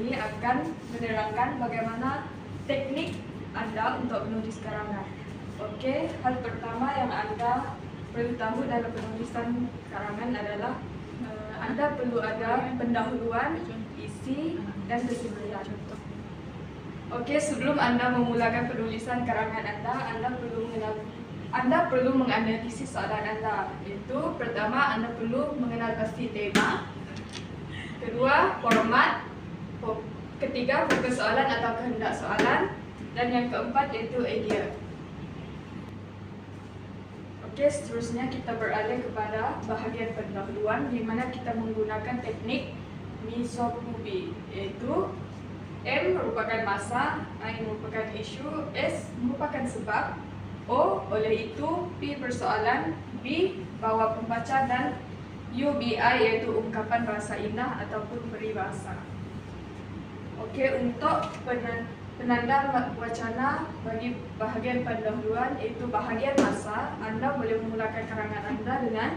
ini akan menerangkan bagaimana teknik Anda untuk menulis karangan. Oke, hal pertama yang Anda perlu tahu dalam penulisan karangan adalah Anda perlu ada pendahuluan, isi, dan kesimpulan. Oke, sebelum Anda memulakan penulisan karangan Anda perlu menganalisis soalan Anda. Itu pertama, Anda perlu mengenal pasti tema. Kedua, format. Ketiga, fokus soalan atau kehendak soalan. Dan yang keempat yaitu idea. Oke, seterusnya kita beralih kepada bahagian pendahuluan di mana kita menggunakan teknik Misokubi, yaitu M merupakan masa, I merupakan isu, S merupakan sebab, O oleh itu, P persoalan, B bawa pembaca, dan UBI yaitu ungkapan bahasa indah ataupun peribahasa. Oke, untuk penanda wacana bagi bahagian pendahuluan yaitu bahagian masa, Anda boleh memulakan karangan Anda dengan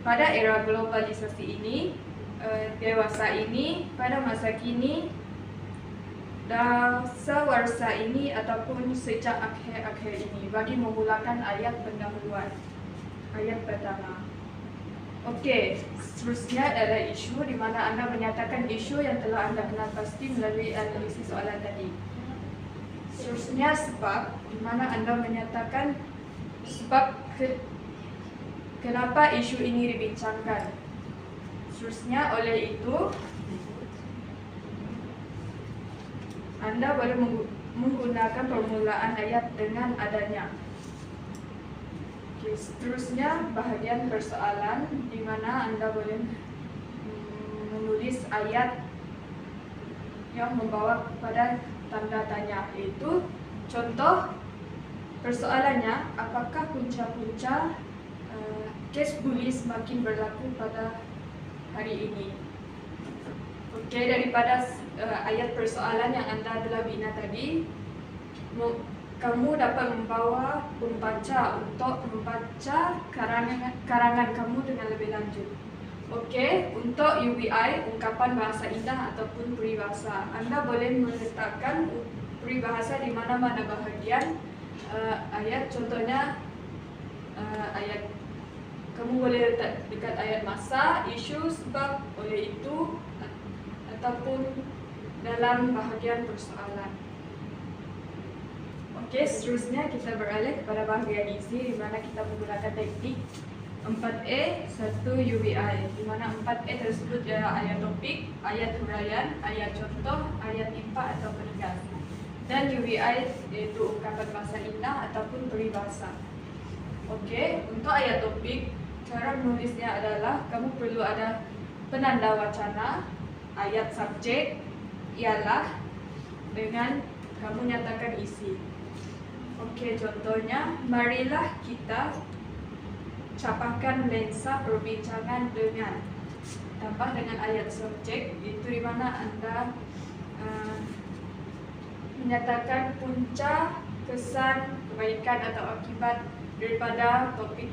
pada era globalisasi ini, dewasa ini, pada masa kini, dasawarsa ini, ataupun sejak akhir-akhir ini bagi memulakan ayat pendahuluan. Ayat pertama. Oke, seterusnya adalah isu di mana Anda menyatakan isu yang telah Anda kenal pasti melalui analisis soalan tadi. Seterusnya sebab, di mana Anda menyatakan sebab kenapa isu ini dibincangkan. Seterusnya oleh itu, Anda boleh menggunakan permulaan ayat dengan adanya. Oke, seterusnya bahagian persoalan di mana Anda boleh menulis ayat yang membawa kepada tanda tanya, yaitu contoh persoalannya, apakah punca-punca kes bullies semakin berlaku pada hari ini. Oke, daripada ayat persoalan yang Anda telah bina tadi, kamu dapat membawa pembaca untuk membaca karangan kamu dengan lebih lanjut. Oke, untuk UBI, ungkapan bahasa indah ataupun peribahasa, Anda boleh meletakkan peribahasa di mana-mana bahagian ayat. Contohnya ayat, kamu boleh letak dekat ayat masa, isu, sebab, oleh itu, ataupun dalam bahagian persoalan. Oke, seterusnya kita beralih kepada bahagian isi di mana kita menggunakan teknik 4E 1 UBI, di mana 4E tersebut adalah ayat topik, ayat huraian, ayat contoh, ayat impak atau penegas, dan UBI yaitu ungkapan bahasa indah ataupun peribahasa. Oke, untuk ayat topik, cara menulisnya adalah kamu perlu ada penanda wacana, ayat subjek ialah dengan kamu nyatakan isi. Oke, contohnya, marilah kita capahkan lensa perbincangan dengan, tambah dengan ayat subjek, itu di mana Anda menyatakan punca, kesan, kebaikan atau akibat daripada topik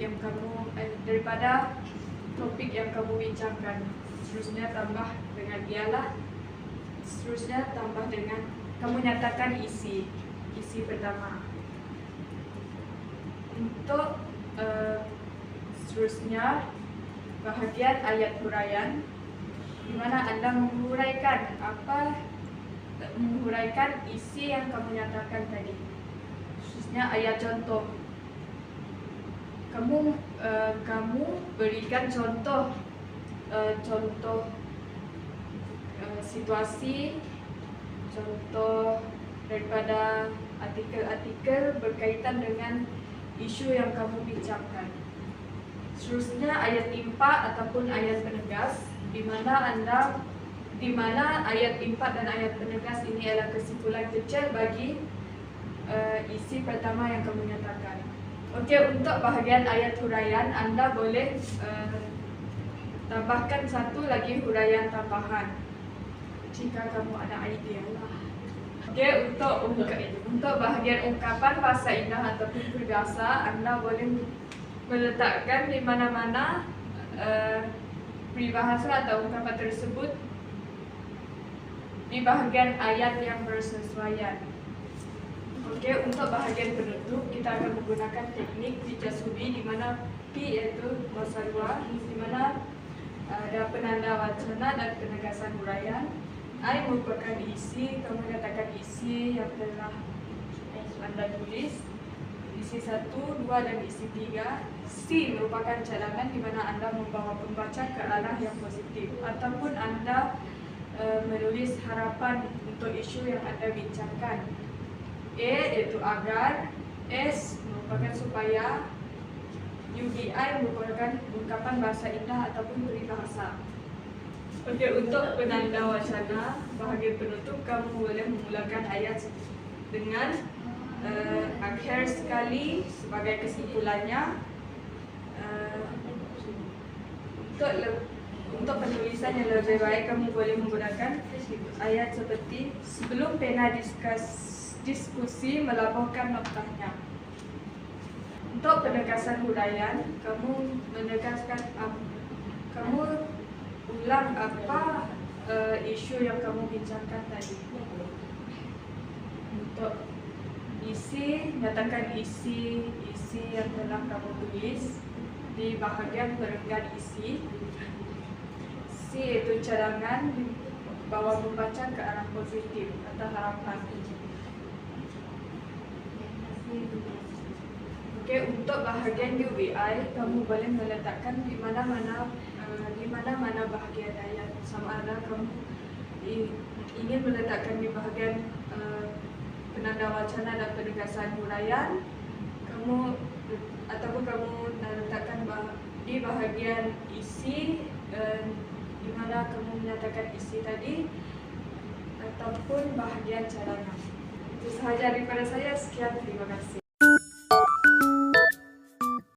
yang kamu bincangkan. Seterusnya tambah dengan ialah, seterusnya tambah dengan kamu nyatakan isi pertama. Untuk seterusnya bahagian ayat huraian, di mana Anda menguraikan isi yang kamu nyatakan tadi. Seterusnya ayat contoh, kamu berikan contoh situasi, contoh daripada artikel-artikel berkaitan dengan isu yang kamu bincangkan. Seterusnya ayat impak ataupun ayat penegas, di mana ayat impak dan ayat penegas ini adalah kesimpulan kecil bagi isi pertama yang kamu nyatakan. Oke, untuk bahagian ayat huraian, Anda boleh tambahkan satu lagi huraian tambahan jika kamu ada idea lah. Oke, untuk bahagian ungkapan bahasa indah ataupun peribahasa, Anda boleh meletakkan di mana-mana peribahasa atau ungkapan tersebut di bahagian ayat yang bersesuaian. Oke, untuk bahagian penutup kita akan menggunakan teknik Vijasubi di mana P yaitu bahasa luar, di mana ada penanda wacana dan penegasan huraian. I merupakan isi, kamu katakan isi yang telah Anda tulis. Isi 1, 2 dan isi 3. C merupakan cadangan di mana Anda membawa pembaca ke arah yang positif ataupun Anda menulis harapan untuk isu yang Anda bincangkan. E yaitu agar, S merupakan supaya, UDI merupakan ungkapan bahasa indah ataupun peribahasa. Oke, untuk penanda wacana bahagian penutup kamu boleh memulakan ayat dengan akhir sekali sebagai kesimpulannya. Untuk penulisan yang lebih baik kamu boleh menggunakan ayat seperti sebelum pena diskusi melaporkan noktanya. Untuk penegasan huraian, kamu menegaskan kamu ulang apa isu yang kamu bincangkan tadi. Untuk isi, nyatakan isi yang telah kamu tulis di bahagian perenggan isi. C itu cadangan, bawa membaca ke arah positif atau harapan. Oke, untuk bahagian UBI kamu boleh meletakkan di mana-mana bahagian ayat. Sama ada kamu ingin meletakkan di bahagian penanda wacana dan penegasan huraian, ataupun kamu letakkan di bahagian isi di mana kamu menyatakan isi tadi, ataupun bahagian cadangan. Itu sahaja daripada saya. Sekian, terima kasih.